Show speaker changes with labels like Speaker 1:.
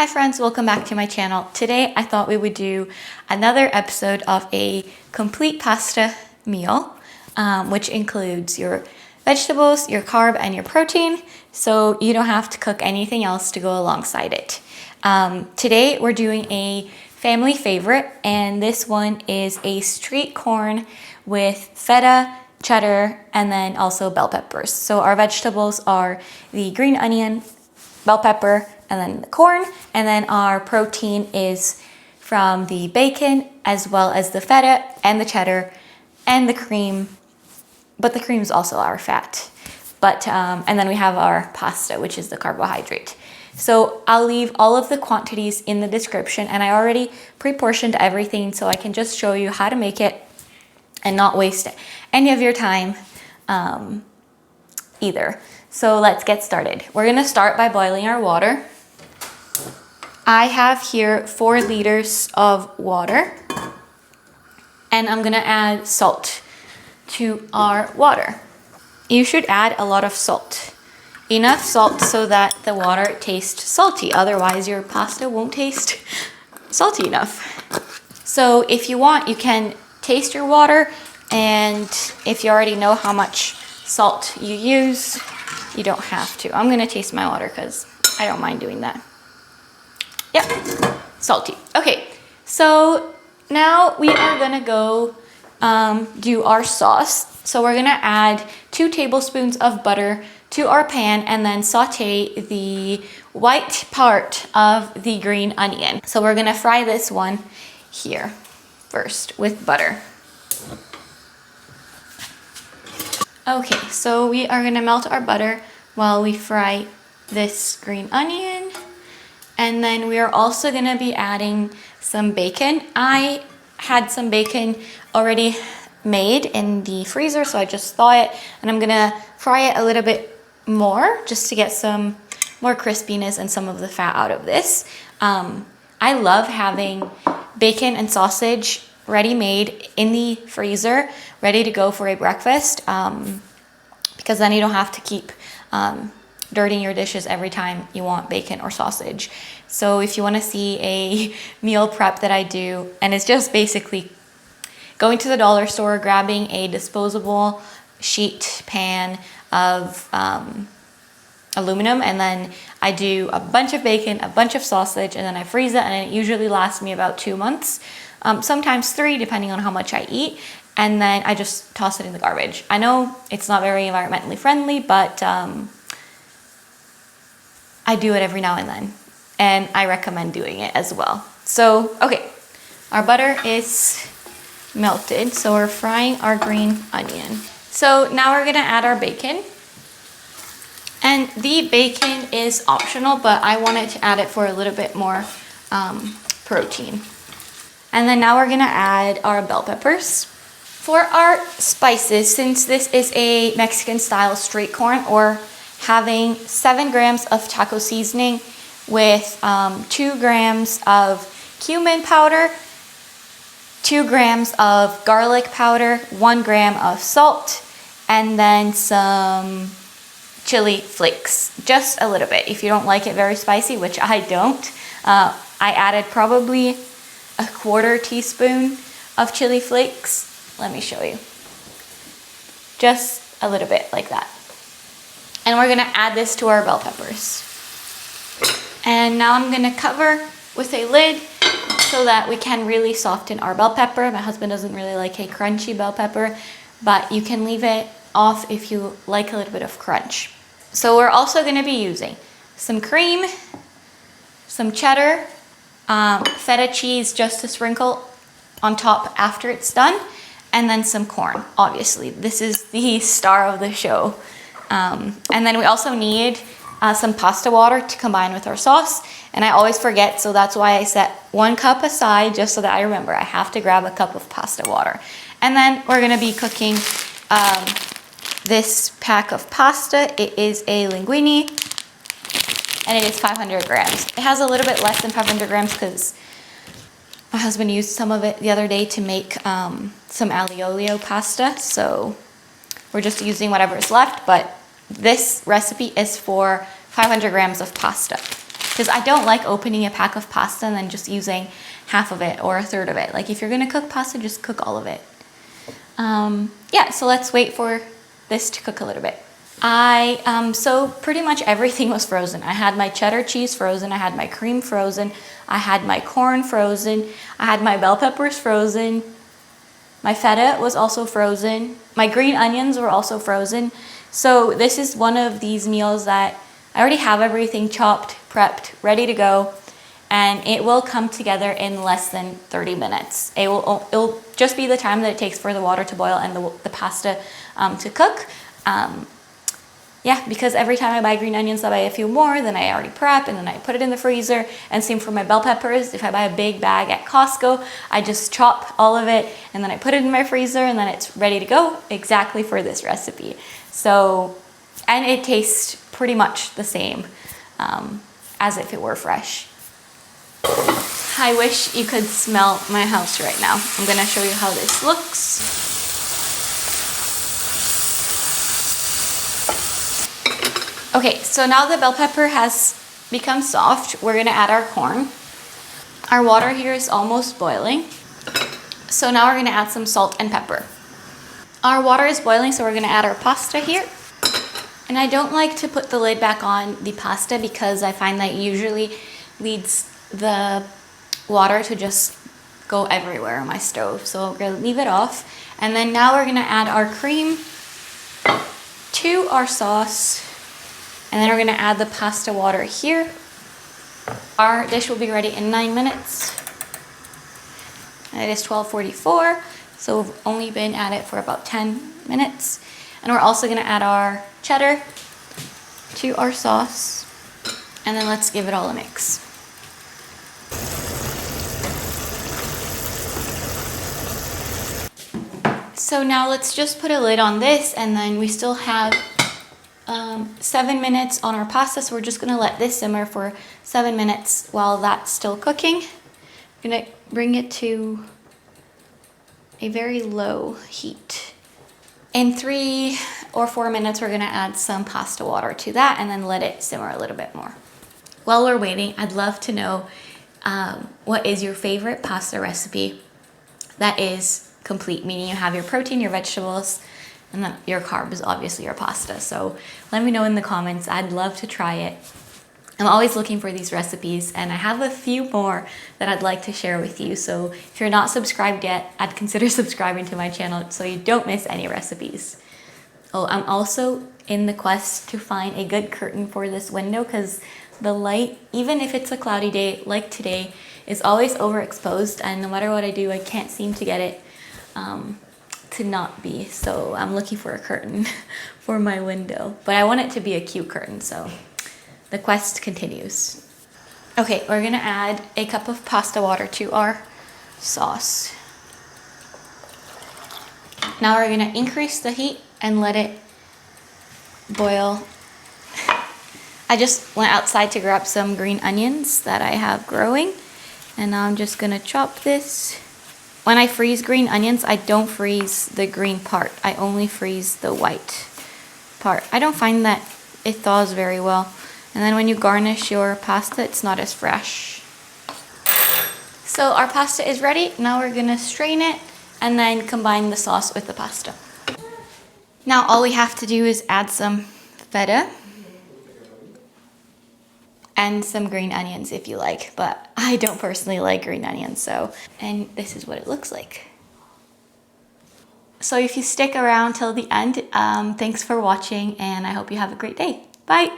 Speaker 1: Hi friends, welcome back to my channel. Today I thought we would do another episode of a complete pasta meal, which includes your vegetables, your carb, and your protein, so you don't have to cook anything else to go alongside it. Today we're doing a family favorite, and this one is a street corn with feta, cheddar, and then also bell peppers. So our vegetables are the green onion, bell pepper, and then the corn, and then our protein is from the bacon as well as the feta and the cheddar and the cream, but the cream is also our fat. And then we have our pasta, which is the carbohydrate. So I'll leave all of the quantities in the description, and I already pre-portioned everything so I can just show you how to make it and not waste any of your time either. So let's get started. We're gonna start by boiling our water. I have here 4 liters of water, and I'm gonna add salt to our water. You should add a lot of salt. Enough salt so that the water tastes salty, otherwise your pasta won't taste salty enough. So if you want, you can taste your water, and if you already know how much salt you use, you don't have to. I'm gonna taste my water because I don't mind doing that. Yep, salty. Okay, so now we are gonna go do our sauce. So we're gonna add 2 tablespoons of butter to our pan and then saute the white part of the green onion. So we're gonna fry this one here first with butter. Okay, so we are gonna melt our butter while we fry this green onion. And then we are also gonna be adding some bacon. I had some bacon already made in the freezer, so I just thaw it, and I'm gonna fry it a little bit more just to get some more crispiness and some of the fat out of this. I love having bacon and sausage ready-made in the freezer, ready to go for a breakfast, because then you don't have to keep dirtying your dishes every time you want bacon or sausage. So if you want to see a meal prep that I do, and it's just basically going to the dollar store, grabbing a disposable sheet pan of aluminum, and then I do a bunch of bacon, a bunch of sausage, and then I freeze it, and it usually lasts me about 2 months, sometimes 3 depending on how much I eat, and then I just toss it in the garbage. I know it's not very environmentally friendly, but I do it every now and then, and I recommend doing it as well. So, okay, our butter is melted, so we're frying our green onion. So now we're gonna add our bacon, and the bacon is optional, but I wanted to add it for a little bit more protein. And then now we're gonna add our bell peppers. For our spices, since this is a Mexican style street corn, or having 7 grams of taco seasoning with 2 grams of cumin powder, 2 grams of garlic powder, 1 gram of salt, and then some chili flakes, just a little bit. If you don't like it very spicy, which I don't, I added probably a 1/4 teaspoon of chili flakes. Let me show you. Just a little bit like that. And we're gonna add this to our bell peppers. And now I'm gonna cover with a lid so that we can really soften our bell pepper. My husband doesn't really like a crunchy bell pepper, but you can leave it off if you like a little bit of crunch. So we're also gonna be using some cream, some cheddar, feta cheese just to sprinkle on top after it's done, and then some corn, obviously. This is the star of the show. And then we also need some pasta water to combine with our sauce, and I always forget, so that's why I set 1 cup aside just so that I remember I have to grab a cup of pasta water. And then we're gonna be cooking this pack of pasta. It is a linguini, and it is 500 grams. It has a little bit less than 500 grams because my husband used some of it the other day to make some aglio olio pasta, so we're just using whatever is left, but this recipe is for 500 grams of pasta. because I don't like opening a pack of pasta and then just using half of it or a third of it. Like if you're gonna cook pasta, just cook all of it. Yeah, so let's wait for this to cook a little bit. So pretty much everything was frozen. I had my cheddar cheese frozen, I had my cream frozen, I had my corn frozen, I had my bell peppers frozen, my feta was also frozen, my green onions were also frozen. So this is one of these meals that I already have everything chopped, prepped, ready to go, and it will come together in less than 30 minutes. It'll just be the time that it takes for the water to boil and the pasta to cook. Yeah, because every time I buy green onions, I buy a few more, then I already prep, and then I put it in the freezer. And same for my bell peppers. If I buy a big bag at Costco, I just chop all of it, and then I put it in my freezer, and then it's ready to go exactly for this recipe. So, and it tastes pretty much the same as if it were fresh. I wish you could smell my house right now. I'm gonna show you how this looks. Okay, so now the bell pepper has become soft, we're gonna add our corn. Our water here is almost boiling. So now we're gonna add some salt and pepper. Our water is boiling, so we're gonna add our pasta here. And I don't like to put the lid back on the pasta because I find that usually leads the water to just go everywhere on my stove. So we're gonna leave it off. And then now we're gonna add our cream to our sauce. And then we're gonna add the pasta water here. Our dish will be ready in 9 minutes. And it is 12:44, so we've only been at it for about 10 minutes. And we're also gonna add our cheddar to our sauce. And then let's give it all a mix. So now let's just put a lid on this, and then we still have 7 minutes on our pasta, so we're just gonna let this simmer for 7 minutes while that's still cooking. I'm gonna bring it to a very low heat. In 3 or 4 minutes, we're gonna add some pasta water to that and then let it simmer a little bit more. While we're waiting, I'd love to know what is your favorite pasta recipe that is complete, meaning you have your protein, your vegetables, and then your carb is obviously your pasta. So let me know in the comments. I'd love to try it. I'm always looking for these recipes, and I have a few more that I'd like to share with you. So if you're not subscribed yet, I'd consider subscribing to my channel so you don't miss any recipes. Oh, I'm also in the quest to find a good curtain for this window because the light, even if it's a cloudy day like today, is always overexposed, and no matter what I do, I can't seem to get it to not be. So I'm looking for a curtain for my window, but I want it to be a cute curtain, so the quest continues. Okay, we're gonna add a cup of pasta water to our sauce. Now we're gonna increase the heat and let it boil. I just went outside to grab some green onions that I have growing, and now I'm just gonna chop this. When I freeze green onions, I don't freeze the green part. I only freeze the white part. I don't find that it thaws very well. And then when you garnish your pasta, it's not as fresh. So our pasta is ready. Now we're gonna strain it and then combine the sauce with the pasta. Now all we have to do is add some feta and some green onions if you like, but I don't personally like green onions, so, and this is what it looks like. So if you stick around till the end, thanks for watching, and I hope you have a great day. Bye.